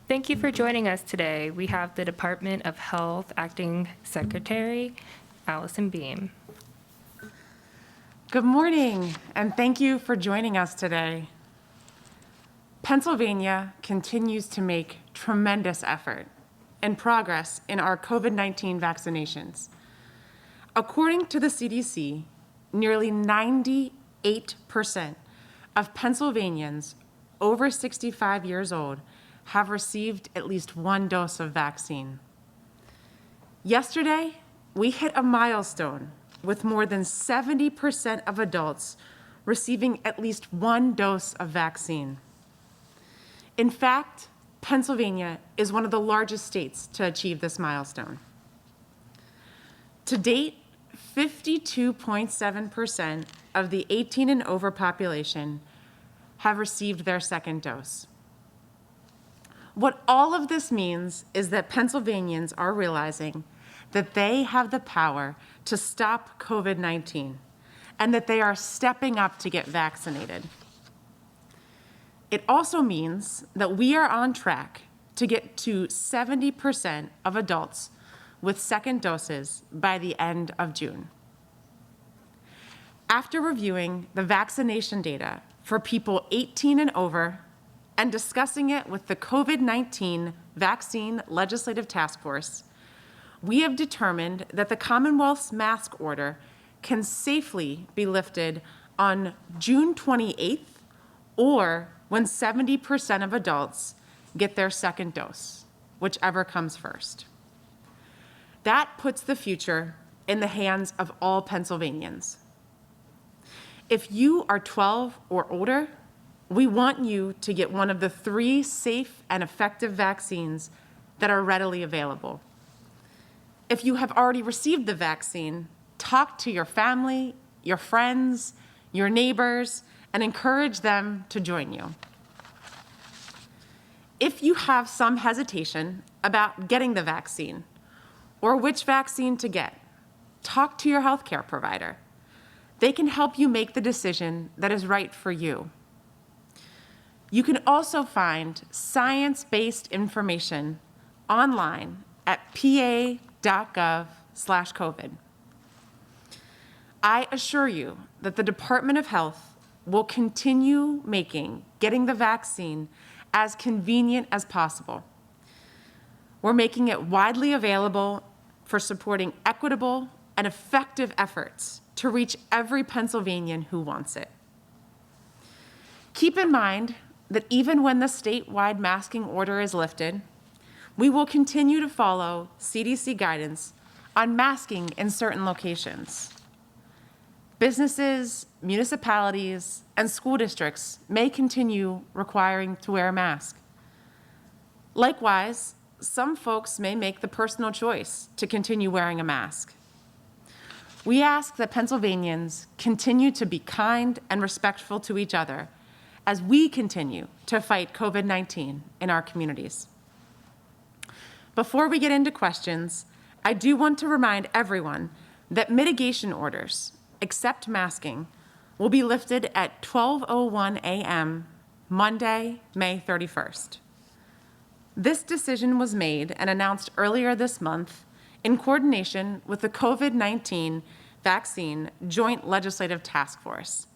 Thank you for joining us today. We have the Department of Health Acting Secretary, Alison Beam. Good morning, and thank you for joining us today. Pennsylvania continues to make tremendous effort and progress in our COVID-19 vaccinations. According to the CDC, nearly 98% of Pennsylvanians over 65 years old have received at least one dose of vaccine. Yesterday, we hit a milestone with more than 70% of adults receiving at least one dose of vaccine. In fact, Pennsylvania is one of the largest states to achieve this milestone. To date, 52.7% of the 18 and over population have received their second dose. What all of this means is that Pennsylvanians are realizing that they have the power to stop COVID-19 and that they are stepping up to get vaccinated. It also means that we are on track to get to 70% of adults with second doses by the end of June. After reviewing the vaccination data for people 18 and over and discussing it with the COVID-19 Vaccine Legislative Task Force, we have determined that the Commonwealth's mask order can safely be lifted on June 28th or when 70% of adults get their second dose, whichever comes first. That puts the future in the hands of all Pennsylvanians. If you are 12 or older, we want you to get one of the 3 safe and effective vaccines that are readily available. If you have already received the vaccine, talk to your family, your friends, your neighbors, and encourage them to join you. If you have some hesitation about getting the vaccine or which vaccine to get, talk to your healthcare provider. They can help you make the decision that is right for you. You can also find science-based information online at pa.gov/COVID. I assure you that the Department of Health will continue making getting the vaccine as convenient as possible. We're making it widely available for supporting equitable and effective efforts to reach every Pennsylvanian who wants it. Keep in mind that even when the statewide masking order is lifted, we will continue to follow CDC guidance on masking in certain locations. Businesses, municipalities, and school districts may continue requiring to wear a mask. Likewise, some folks may make the personal choice to continue wearing a mask. We ask that Pennsylvanians continue to be kind and respectful to each other as we continue to fight COVID-19 in our communities. Before we get into questions, I do want to remind everyone that mitigation orders, except masking, will be lifted at 12:01 a.m. Monday, May 31st. This decision was made and announced earlier this month in coordination with the COVID-19 Vaccine Joint Legislative Task Force.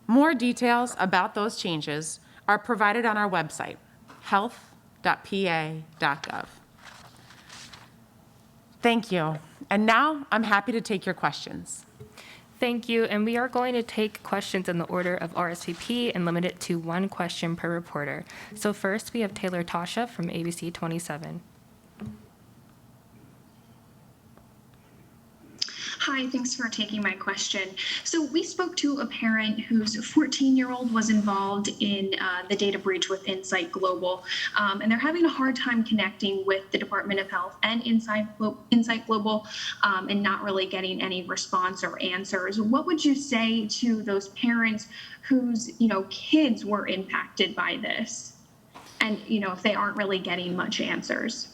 More details about those changes are provided on our website, health.pa.gov. Thank you. And now I'm happy to take your questions. Thank you, and we are going to take questions in the order of RSVP and limit it to 1 question per reporter. So first, we have Taylor Tasha from ABC 27. Hi, thanks for taking my question. So we spoke to a parent whose 14-year-old was involved in the data breach with Insight Global, and they're having a hard time connecting with the Department of Health and Insight Global and not really getting any response or answers. What would you say to those parents whose kids were impacted by this, and if they aren't really getting much answers?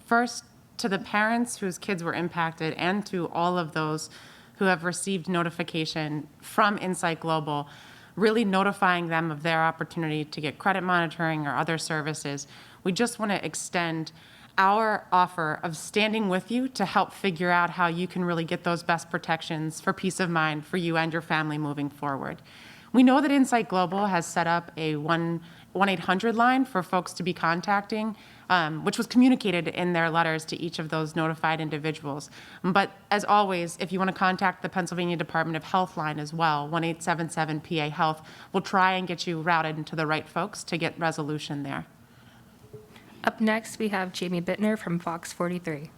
First, to the parents whose kids were impacted and to all of those who have received notification from Insight Global, really notifying them of their opportunity to get credit monitoring or other services. we just want to extend our offer of standing with you to help figure out how you can really get those best protections for peace of mind for you and your family moving forward. We know that Insight Global has set up a 1-800 line for folks to be contacting, which was communicated in their letters to each of those notified individuals. But as always, if you want to contact the Pennsylvania Department of Health line as well, 1-877-PA-HEALTH, we'll try and get you routed into the right folks to get resolution there. Up next, we have Jamie Bittner from Fox 43.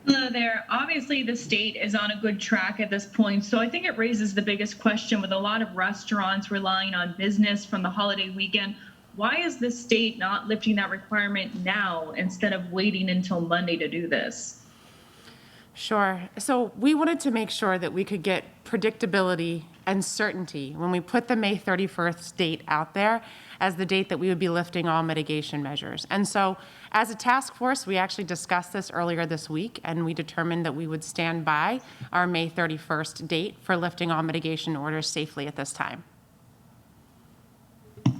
Hello there. Obviously, the state is on a good track at this point, so I think it raises the biggest question with a lot of restaurants relying on business from the holiday weekend. Why is the state not lifting that requirement now instead of waiting until Monday to do this? Sure. So we wanted to make sure that we could get predictability and certainty when we put the May 31st date out there as the date that we would be lifting all mitigation measures. And so as a task force, we actually discussed this earlier this week, and we determined that we would stand by our May 31st date for lifting all mitigation orders safely at this time.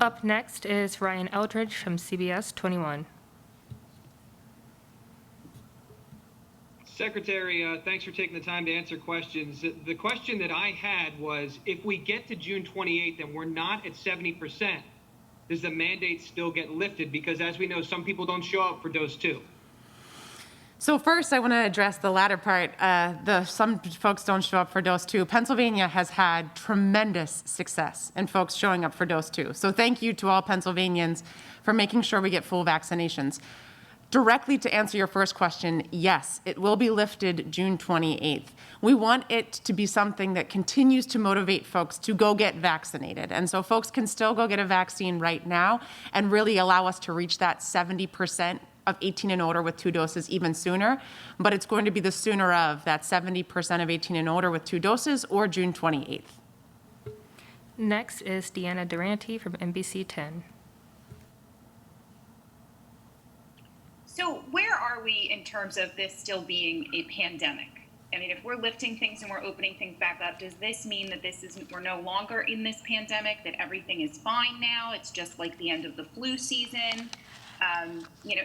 Up next is Ryan Eldridge from CBS 21. Secretary, thanks for taking the time to answer questions. The question that I had was, if we get to June 28th and we're not at 70%, does the mandate still get lifted? Because as we know, some people don't show up for dose 2. So first, I want to address the latter part. Some folks don't show up for dose 2. Pennsylvania has had tremendous success in folks showing up for dose 2. So thank you to all Pennsylvanians for making sure we get full vaccinations. Directly to answer your first question, yes, it will be lifted June 28th. We want it to be something that continues to motivate folks to go get vaccinated. And so folks can still go get a vaccine right now and really allow us to reach that 70% of 18 and older with 2 doses even sooner. But it's going to be the sooner of that 70% of 18 and older with 2 doses or June 28th. Next is Deanna Durante from NBC 10. So where are we in terms of this still being a pandemic? I mean, if we're lifting things and we're opening things back up, does this mean that we're no longer in this pandemic, that everything is fine now? It's just like the end of the flu season?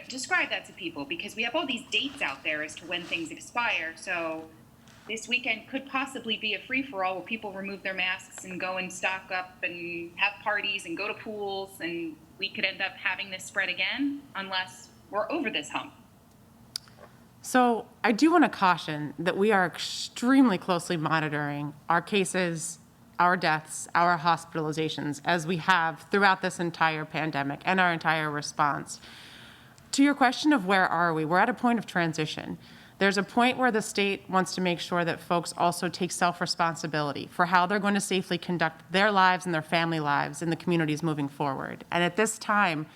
Describe that to people, because we have all these dates out there as to when things expire. So this weekend could possibly be a free-for-all where people remove their masks and go and stock up and have parties and go to pools, and we could end up having this spread again unless we're over this hump. So I do want to caution that we are extremely closely monitoring our cases, our deaths, our hospitalizations, as we have throughout this entire pandemic and our entire response. To your question of where are we, we're at a point of transition. There's a point where the state wants to make sure that folks also take self-responsibility for how they're going to safely conduct their lives and their family lives in the communities moving forward. And at this time,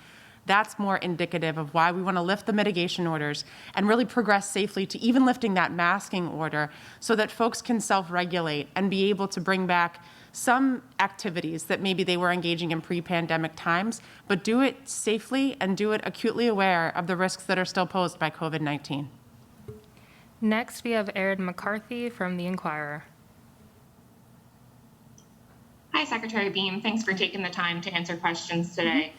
that's more indicative of why we want to lift the mitigation orders and really progress safely to even lifting that masking order so that folks can self-regulate and be able to bring back some activities that maybe they were engaging in pre-pandemic times, but do it safely and do it acutely aware of the risks that are still posed by COVID-19. Next, we have Erin McCarthy from The Inquirer. Hi, Secretary Beam. Thanks for taking the time to answer questions today.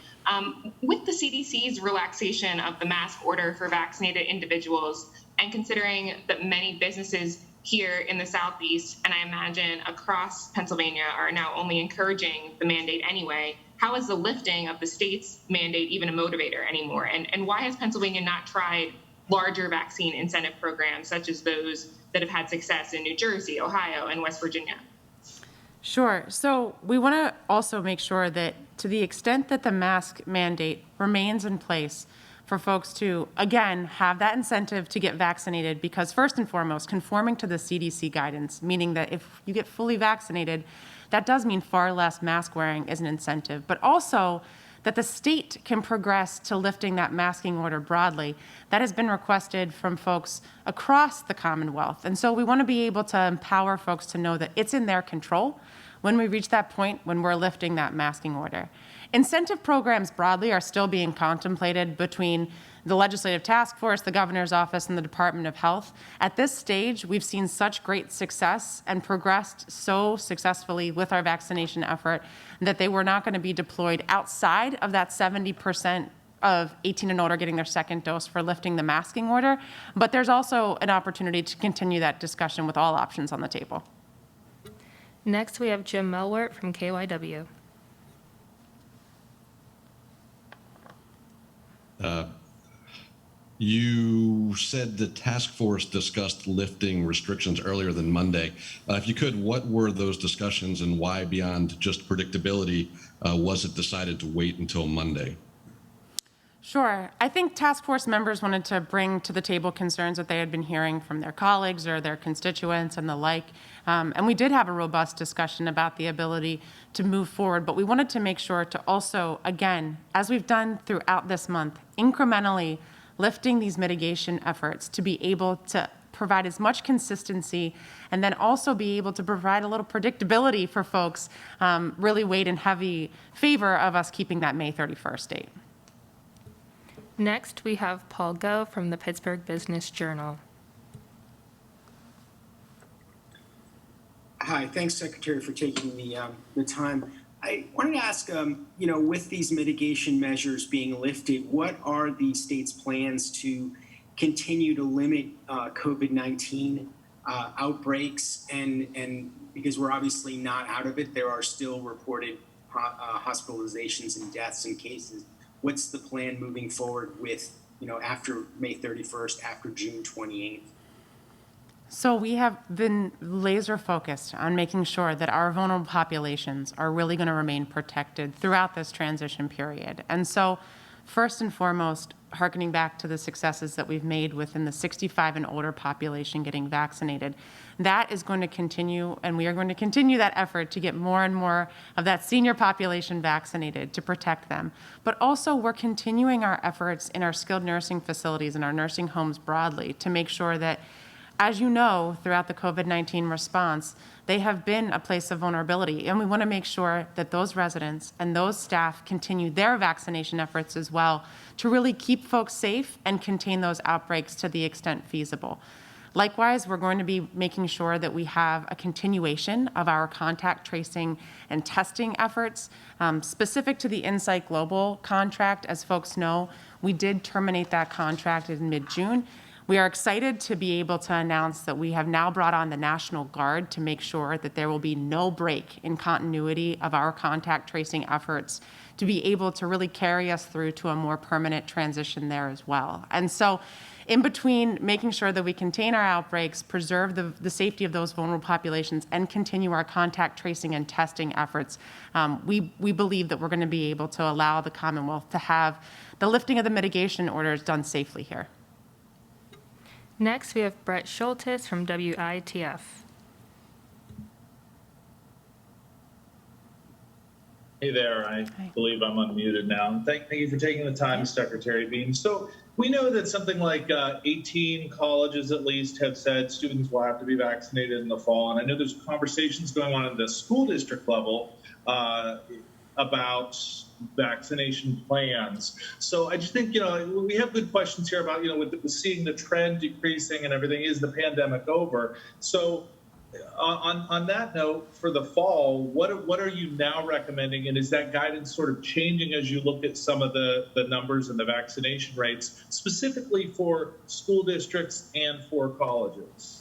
With the CDC's relaxation of the mask order for vaccinated individuals, and considering that many businesses here in the Southeast, and I imagine across Pennsylvania, are now only encouraging the mandate anyway, how is the lifting of the state's mandate even a motivator anymore? And why has Pennsylvania not tried larger vaccine incentive programs, such as those that have had success in New Jersey, Ohio, and West Virginia? Sure. So we want to also make sure that to the extent that the mask mandate remains in place for folks to, again, have that incentive to get vaccinated, because first and foremost, conforming to the CDC guidance, meaning that if you get fully vaccinated, that does mean far less mask wearing is an incentive, but also that the state can progress to lifting that masking order broadly. That has been requested from folks across the Commonwealth. And so we want to be able to empower folks to know that it's in their control when we reach that point when we're lifting that masking order. Incentive programs broadly are still being contemplated between the Legislative Task Force, the Governor's Office, and the Department of Health. At this stage, we've seen such great success and progressed so successfully with our vaccination effort that they were not going to be deployed outside of that 70% of 18 and older getting their second dose for lifting the masking order. But there's also an opportunity to continue that discussion with all options on the table. Next, we have Jim Melwart from KYW. You said the task force discussed lifting restrictions earlier than Monday. If you could, what were those discussions and why, beyond just predictability, was it decided to wait until Monday? Sure. I think task force members wanted to bring to the table concerns that they had been hearing from their colleagues or their constituents and the like. And we did have a robust discussion about the ability to move forward, but we wanted to make sure to also, again, as we've done throughout this month, incrementally lifting these mitigation efforts to be able to provide as much consistency and then also be able to provide a little predictability for folks, really weighed in heavy favor of us keeping that May 31st date. Next, we have Paul Go from the Pittsburgh Business Journal. Hi, thanks, Secretary, for taking the time. I wanted to ask, with these mitigation measures being lifted, what are the state's plans to continue to limit COVID-19 outbreaks? And because we're obviously not out of it, there are still reported hospitalizations and deaths and cases. What's the plan moving forward with, after May 31st, after June 28th? So we have been laser focused on making sure that our vulnerable populations are really going to remain protected throughout this transition period. And so first and foremost, hearkening back to the successes that we've made within the 65 and older population getting vaccinated, that is going to continue, and we are going to continue that effort to get more and more of that senior population vaccinated to protect them. But also we're continuing our efforts in our skilled nursing facilities and our nursing homes broadly to make sure that, as you know, throughout the COVID-19 response, they have been a place of vulnerability, and we want to make sure that those residents and those staff continue their vaccination efforts as well to really keep folks safe and contain those outbreaks to the extent feasible. Likewise, we're going to be making sure that we have a continuation of our contact tracing and testing efforts. Specific to the Insight Global contract, as folks know, we did terminate that contract in mid-June. We are excited to be able to announce that we have now brought on the National Guard to make sure that there will be no break in continuity of our contact tracing efforts to be able to really carry us through to a more permanent transition there as well. And so in between making sure that we contain our outbreaks, preserve the safety of those vulnerable populations, and continue our contact tracing and testing efforts, we believe that we're going to be able to allow the Commonwealth to have the lifting of the mitigation orders done safely here. Next, we have Brett Schultes from WITF. Hey there, I believe I'm unmuted now. Thank you for taking the time, Secretary Beam. So we know that something like 18 colleges at least have said students will have to be vaccinated in the fall. And I know there's conversations going on at the school district level about vaccination plans. So I just think, we have good questions here about, with seeing the trend decreasing and everything. Is the pandemic over? So on that note, for the fall, what are you now recommending? And is that guidance sort of changing as you look at some of the numbers and the vaccination rates, specifically for school districts and for colleges?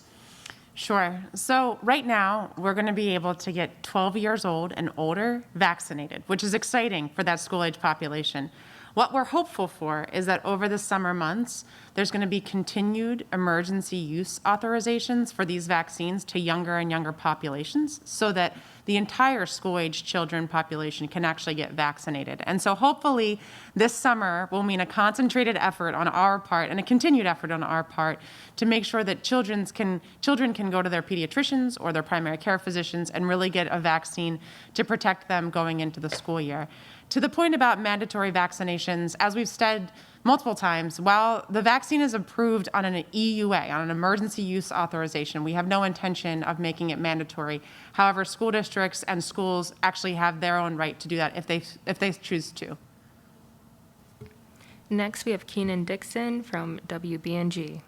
Sure. So right now, we're going to be able to get 12 years old and older vaccinated, which is exciting for that school-age population. What we're hopeful for is that over the summer months, there's going to be continued emergency use authorizations for these vaccines to younger and younger populations so that the entire school-age children population can actually get vaccinated. And so hopefully this summer will mean a concentrated effort on our part and a continued effort on our part to make sure that children can go to their pediatricians or their primary care physicians and really get a vaccine to protect them going into the school year. To the point about mandatory vaccinations, as we've said multiple times, while the vaccine is approved on an EUA, on an emergency use authorization, we have no intention of making it mandatory. However, school districts and schools actually have their own right to do that if they choose to. Next, we have Keenan Dixon from WBNG.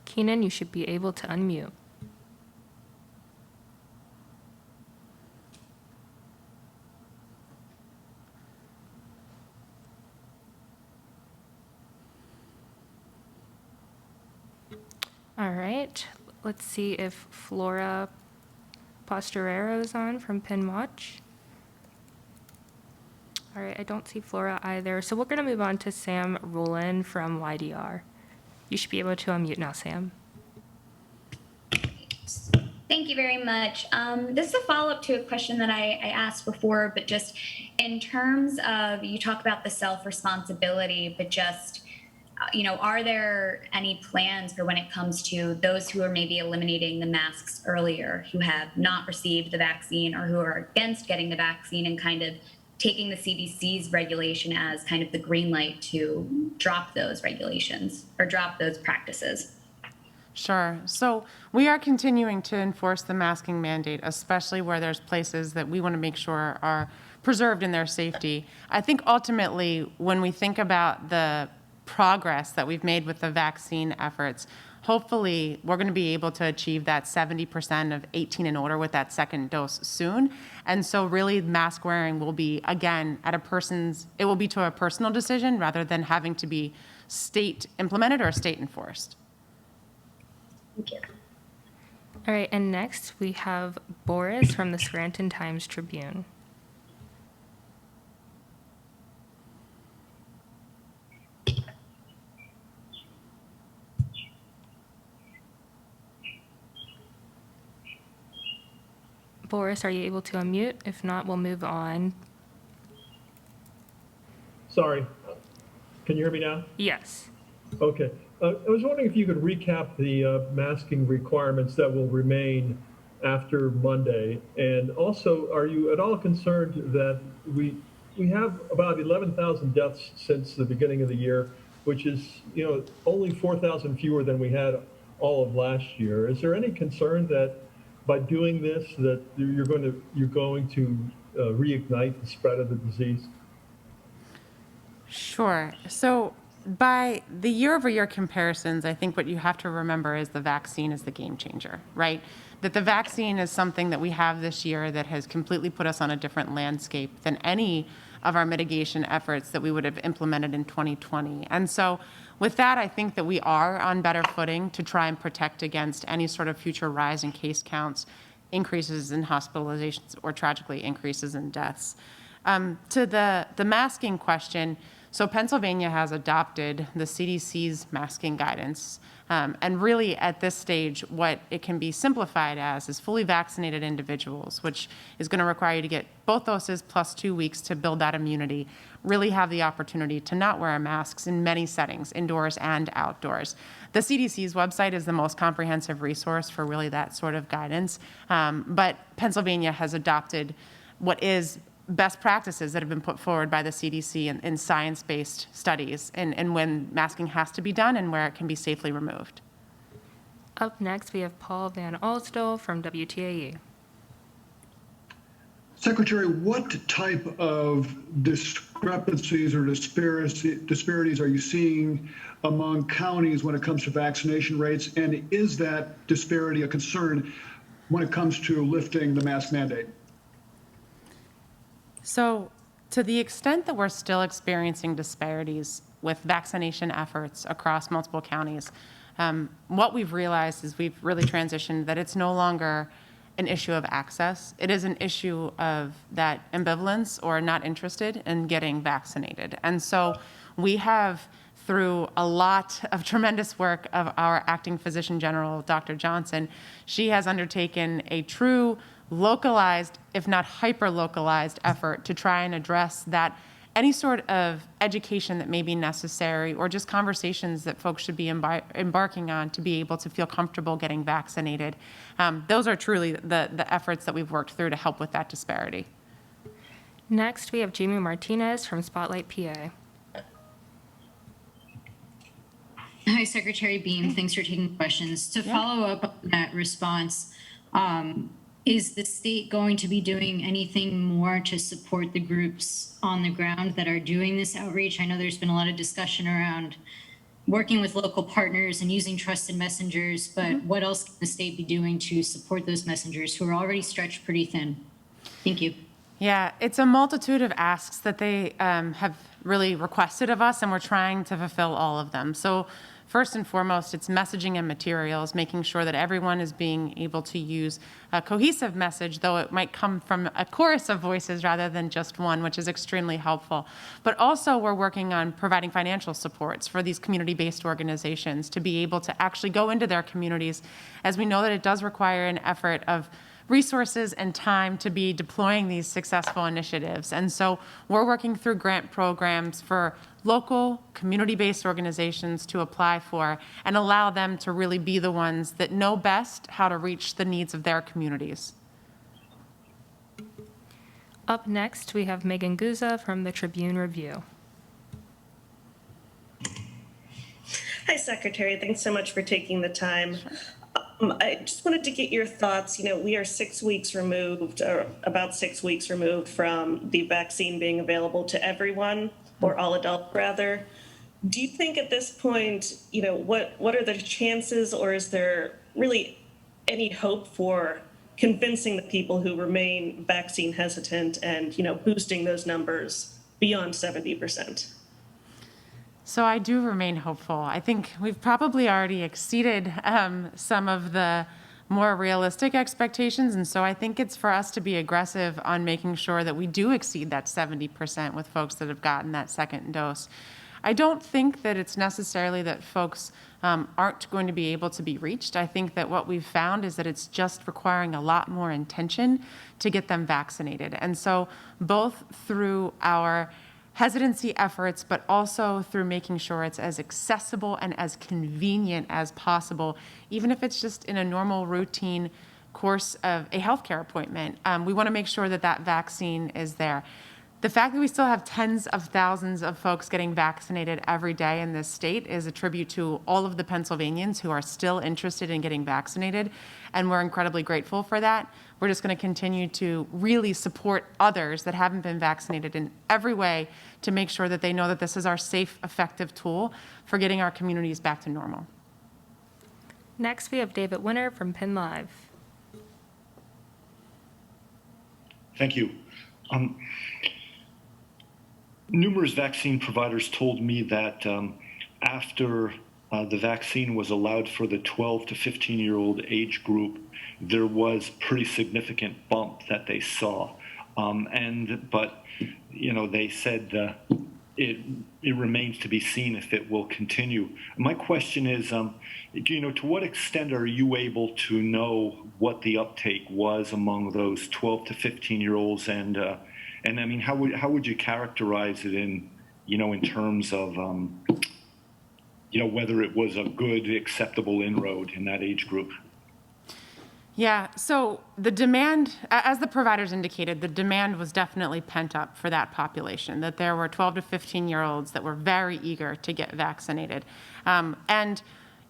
Keenan, you should be able to unmute. All right, let's see if Flora Posturero is on from PinWatch. All right, I don't see Flora either. So we're going to move on to Sam Rowland from YDR. You should be able to unmute now, Sam. Thank you very much. This is a follow-up to a question that I asked before, but just in terms of, you talk about the self-responsibility, but just, are there any plans for when it comes to those who are maybe eliminating the masks earlier, who have not received the vaccine or who are against getting the vaccine, and kind of taking the CDC's regulation as kind of the green light to drop those regulations or drop those practices? Sure. So we are continuing to enforce the masking mandate, especially where there's places that we want to make sure are preserved in their safety. I think ultimately, when we think about the progress that we've made with the vaccine efforts, hopefully we're going to be able to achieve that 70% of 18 and older with that second dose soon. And so really mask wearing will be, again, it will be to a personal decision rather than having to be state implemented or state enforced. Thank you. All right, and next we have Boris from the Scranton Times-Tribune. Boris, are you able to unmute? If not, we'll move on. Sorry. Can you hear me now? Yes. Okay. I was wondering if you could recap the masking requirements that will remain after Monday. And also, are you at all concerned that we have about 11,000 deaths since the beginning of the year, which is, only 4,000 fewer than we had all of last year. Is there any concern that by doing this, that you're going to reignite the spread of the disease? Sure. So by the year-over-year comparisons, I think what you have to remember is the vaccine is the game changer, right? That the vaccine is something that we have this year that has completely put us on a different landscape than any of our mitigation efforts that we would have implemented in 2020. And so with that, I think that we are on better footing to try and protect against any sort of future rise in case counts, increases in hospitalizations, or tragically increases in deaths. To the masking question, so Pennsylvania has adopted the CDC's masking guidance. And really at this stage, what it can be simplified as is fully vaccinated individuals, which is going to require you to get both doses plus 2 weeks to build that immunity, really have the opportunity to not wear masks in many settings, indoors and outdoors. The CDC's website is the most comprehensive resource for really that sort of guidance. But Pennsylvania has adopted what is best practices that have been put forward by the CDC in science-based studies and when masking has to be done and where it can be safely removed. Up next, we have Paul Van Alstel from WTAE. Secretary, what type of discrepancies or disparities are you seeing among counties when it comes to vaccination rates? And is that disparity a concern when it comes to lifting the mask mandate? So to the extent that we're still experiencing disparities with vaccination efforts across multiple counties, what we've realized is we've really transitioned that it's no longer an issue of access. It is an issue of that ambivalence or not interested in getting vaccinated. And so we have, through a lot of tremendous work of our acting physician general, Dr. Johnson, she has undertaken a true localized, if not hyper-localized effort to try and address that any sort of education that may be necessary or just conversations that folks should be embarking on to be able to feel comfortable getting vaccinated. Those are truly the efforts that we've worked through to help with that disparity. Next, we have Jamie Martinez from Spotlight, PA. Hi, Secretary Beam. Thanks for taking questions. To follow up on that response, is the state going to be doing anything more to support the groups on the ground that are doing this outreach? I know there's been a lot of discussion around working with local partners and using trusted messengers, but what else can the state be doing to support those messengers who are already stretched pretty thin? Thank you. Yeah, it's a multitude of asks that they have really requested of us, and we're trying to fulfill all of them. So first and foremost, it's messaging and materials, making sure that everyone is being able to use a cohesive message, though it might come from a chorus of voices rather than just one, which is extremely helpful. But also we're working on providing financial supports for these community-based organizations to be able to actually go into their communities, as we know that it does require an effort of resources and time to be deploying these successful initiatives. And so we're working through grant programs for local community-based organizations to apply for and allow them to really be the ones that know best how to reach the needs of their communities. Up next, we have Megan Guza from the Tribune Review. Hi, Secretary. Thanks so much for taking the time. I just wanted to get your thoughts. You know, we are 6 weeks removed, or about 6 weeks removed from the vaccine being available to everyone, or all adults rather. Do you think at this point, you know, what are the chances, or is there really any hope for convincing the people who remain vaccine hesitant and, you know, boosting those numbers beyond 70%? So I do remain hopeful. I think we've probably already exceeded some of the more realistic expectations. And so I think it's for us to be aggressive on making sure that we do exceed that 70% with folks that have gotten that second dose. I don't think that it's necessarily that folks aren't going to be able to be reached. I think that what we've found is that it's just requiring a lot more intention to get them vaccinated. And so both through our hesitancy efforts, but also through making sure it's as accessible and as convenient as possible, even if it's just in a normal routine course of a healthcare appointment. We want to make sure that that vaccine is there. The fact that we still have tens of thousands of folks getting vaccinated every day in this state is a tribute to all of the Pennsylvanians who are still interested in getting vaccinated, and we're incredibly grateful for that. We're just going to continue to really support others that haven't been vaccinated in every way to make sure that they know that this is our safe, effective tool for getting our communities back to normal. Next, we have David Winter from Penn Live. Thank you. Numerous vaccine providers told me that after the vaccine was allowed for the 12 to 15-year-old age group, there was pretty significant bump that they saw. But you know, they said it remains to be seen if it will continue. My question is, you know, to what extent are you able to know what the uptake was among those 12 to 15-year-olds, and I mean, how would you characterize it in, you know, in terms of, you know, whether it was a good, acceptable inroad in that age group? Yeah, so the demand, as the providers indicated, the demand was definitely pent up for that population, that there were 12 to 15-year-olds that were very eager to get vaccinated. And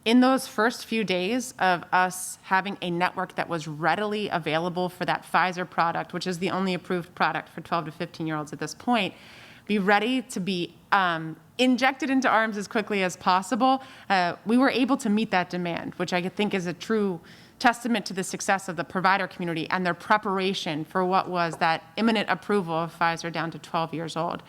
in those first few days of us having a network that was readily available for that Pfizer product, which is the only approved product for 12 to 15-year-olds at this point, be ready to be injected into arms as quickly as possible, we were able to meet that demand, which I think is a true testament to the success of the provider community and their preparation for what was that imminent approval of Pfizer down to 12 years old.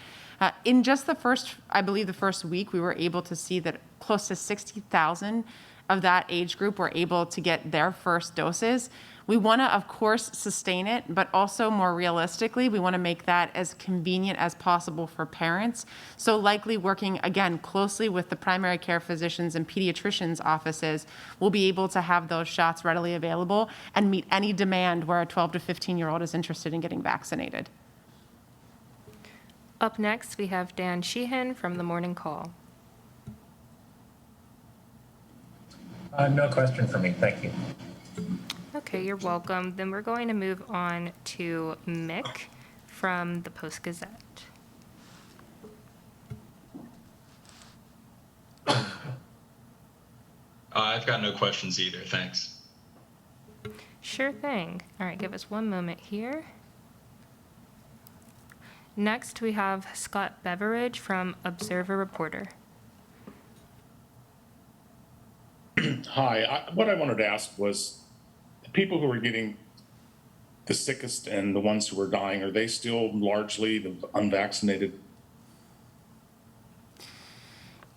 In just the first, I believe the first week, we were able to see that close to 60,000 of that age group were able to get their first doses. We want to, of course, sustain it, but also more realistically, we want to make that as convenient as possible for parents. So likely working, again, closely with the primary care physicians and pediatricians' offices, we'll be able to have those shots readily available and meet any demand where a 12 to 15-year-old is interested in getting vaccinated. Up next, we have Dan Sheehan from the Morning Call. No question for me. Thank you. Okay, you're welcome. Then we're going to move on to Mick from the Post-Gazette. I've got no questions either. Thanks. Sure thing. All right, give us one moment here. Next, we have Scott Beveridge from Observer Reporter. Hi. What I wanted to ask was, the people who are getting the sickest and the ones who are dying, are they still largely the unvaccinated?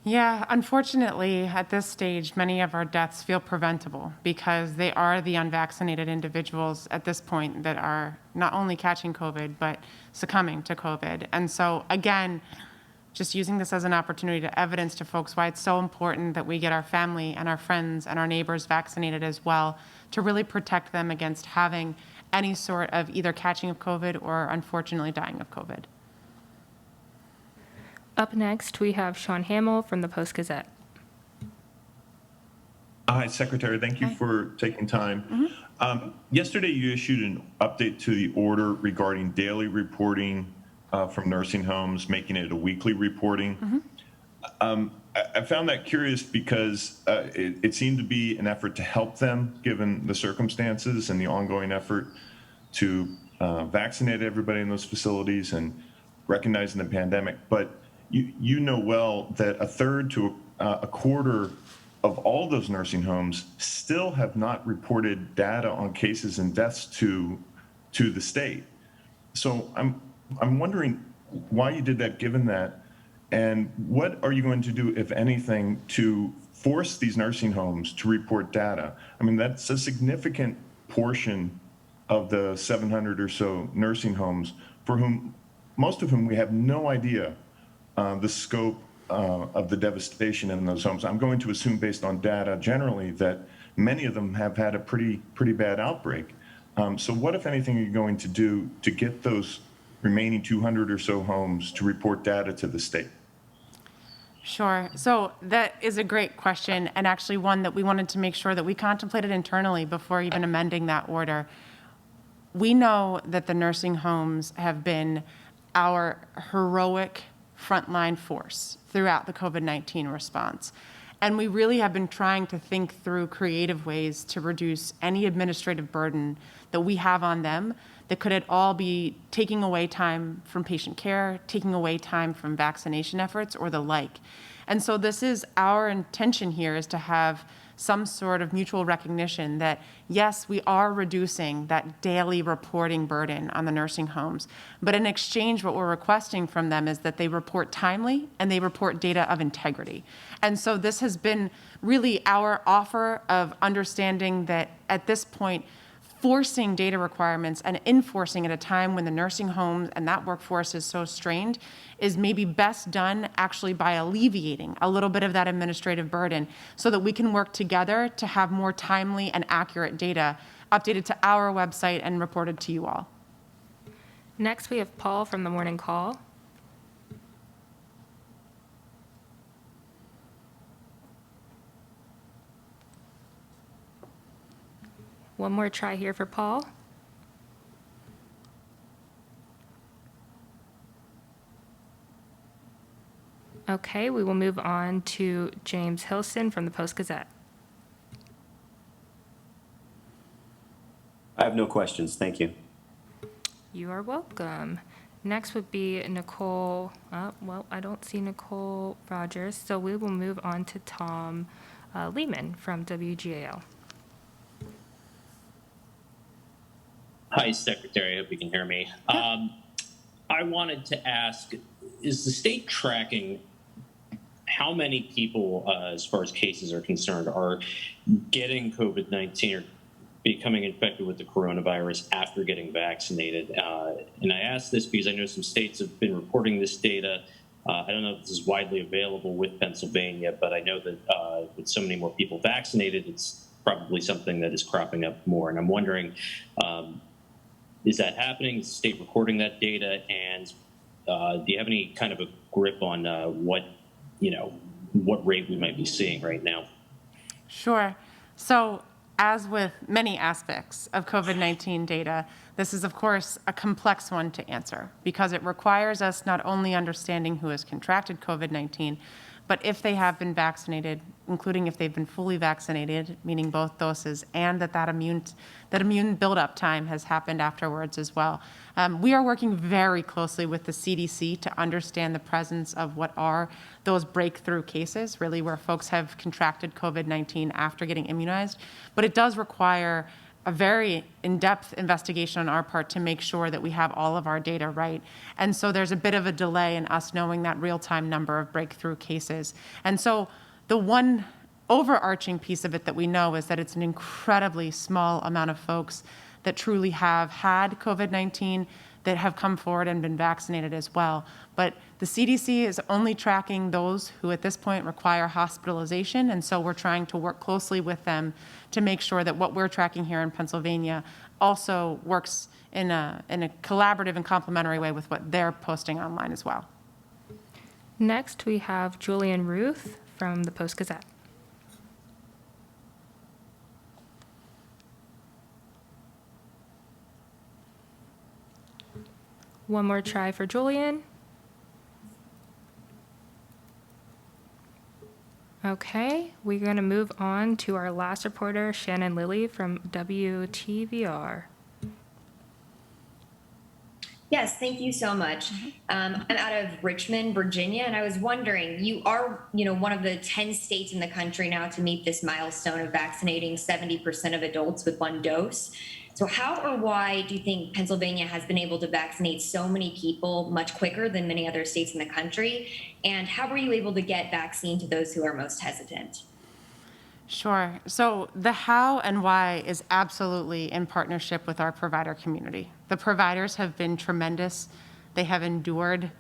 Yeah, unfortunately, at this stage, many of our deaths feel preventable because they are the unvaccinated individuals at this point that are not only catching COVID, but succumbing to COVID. And so, again, just using this as an opportunity to evidence to folks why it's so important that we get our family and our friends and our neighbors vaccinated as well, to really protect them against having any sort of either catching of COVID or unfortunately dying of COVID. Up next, we have Sean Hamill from the Post-Gazette. Hi, Secretary. Thank you for taking time. Yesterday, you issued an update to the order regarding daily reporting from nursing homes, making it a weekly reporting. I found that curious because it seemed to be an effort to help them, given the circumstances and the ongoing effort to vaccinate everybody in those facilities and recognizing the pandemic. But you know well that a third to a quarter of all those nursing homes still have not reported data on cases and deaths to the state. So I'm wondering why you did that, given that, and what are you going to do, if anything, to force these nursing homes to report data? I mean, that's a significant portion of the 700 or so nursing homes for whom, most of whom we have no idea the scope of the devastation in those homes. I'm going to assume, based on data generally, that many of them have had a pretty bad outbreak. So what, if anything, are you going to do to get those remaining 200 or so homes to report data to the state? Sure. So that is a great question, and actually one that we wanted to make sure that we contemplated internally before even amending that order. We know that the nursing homes have been our heroic frontline force throughout the COVID-19 response. And we really have been trying to think through creative ways to reduce any administrative burden that we have on them that could at all be taking away time from patient care, taking away time from vaccination efforts, or the like. And so this is our intention here, is to have some sort of mutual recognition that, yes, we are reducing that daily reporting burden on the nursing homes. But in exchange, what we're requesting from them is that they report timely and they report data of integrity. And so this has been really our offer of understanding that at this point, forcing data requirements and enforcing at a time when the nursing homes and that workforce is so strained is maybe best done actually by alleviating a little bit of that administrative burden so that we can work together to have more timely and accurate data updated to our website and reported to you all. Next, we have Paul from the Morning Call. One more try here for Paul. Okay, we will move on to James Hilson from the Post-Gazette. I have no questions. Thank you. You are welcome. Next would be Nicole. Well, I don't see Nicole Rogers, so we will move on to Tom Lehman from WGAL. Hi, Secretary. I hope you can hear me. I wanted to ask, is the state tracking how many people, as far as cases are concerned, are getting COVID-19 or becoming infected with the coronavirus after getting vaccinated? And I ask this because I know some states have been reporting this data. I don't know if this is widely available with Pennsylvania, but I know that with so many more people vaccinated, it's probably something that is cropping up more. And I'm wondering, is that happening? Is the state recording that data? And Do you have any kind of a grip on what rate we might be seeing right now? Sure. So as with many aspects of COVID-19 data, this is, of course, a complex one to answer because it requires us not only understanding who has contracted COVID-19, but if they have been vaccinated, including if they've been fully vaccinated, meaning both doses, and that immune buildup time has happened afterwards as well. We are working very closely with the CDC to understand the presence of what are those breakthrough cases, really where folks have contracted COVID-19 after getting immunized. But it does require a very in-depth investigation on our part to make sure that we have all of our data right. And so there's a bit of a delay in us knowing that real-time number of breakthrough cases. And so the one overarching piece of it that we know is that it's an incredibly small amount of folks that truly have had COVID-19 that have come forward and been vaccinated as well. But the CDC is only tracking those who at this point require hospitalization, and so we're trying to work closely with them to make sure that what we're tracking here in Pennsylvania also works in a collaborative and complementary way with what they're posting online as well. Next, we have Julian Ruth from the Post-Gazette. One more try for Julian. Okay, we're going to move on to our last reporter, Shannon Lilly from WTVR. Yes, thank you so much. I'm out of Richmond, Virginia, and I was wondering, you are, one of the 10 states in the country now to meet this milestone of vaccinating 70% of adults with one dose. So how or why do you think Pennsylvania has been able to vaccinate so many people much quicker than many other states in the country? And how were you able to get vaccine to those who are most hesitant? Sure. So the how and why is absolutely in partnership with our provider community. The providers have been tremendous. They have endured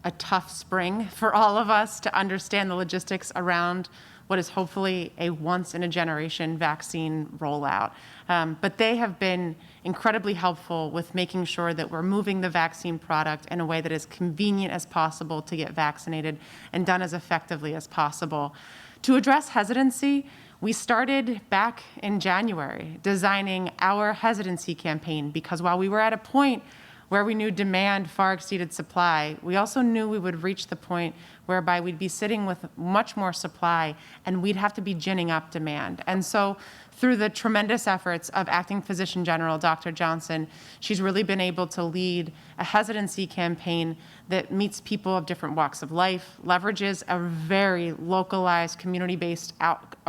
a tough spring for all of us to understand the logistics around what is hopefully a once-in-a-generation vaccine rollout. But they have been incredibly helpful with making sure that we're moving the vaccine product in a way that is convenient as possible to get vaccinated and done as effectively as possible. To address hesitancy, we started back in January designing our hesitancy campaign because while we were at a point where we knew demand far exceeded supply, we also knew we would reach the point whereby we'd be sitting with much more supply and we'd have to be ginning up demand. And so through the tremendous efforts of Acting Physician General Dr. Johnson, she's really been able to lead a hesitancy campaign that meets people of different walks of life, leverages a very localized, community-based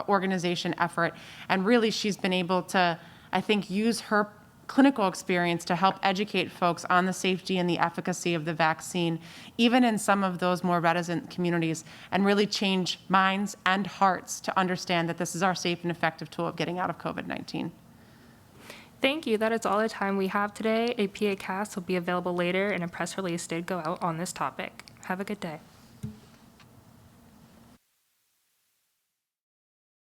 organization effort, and really she's been able to, I think, use her clinical experience to help educate folks on the safety and the efficacy of the vaccine, even in some of those more reticent communities, and really change minds and hearts to understand that this is our safe and effective tool of getting out of COVID-19. Thank you. That is all the time we have today. A PA cast will be available later, and a press release did go out on this topic. Have a good day.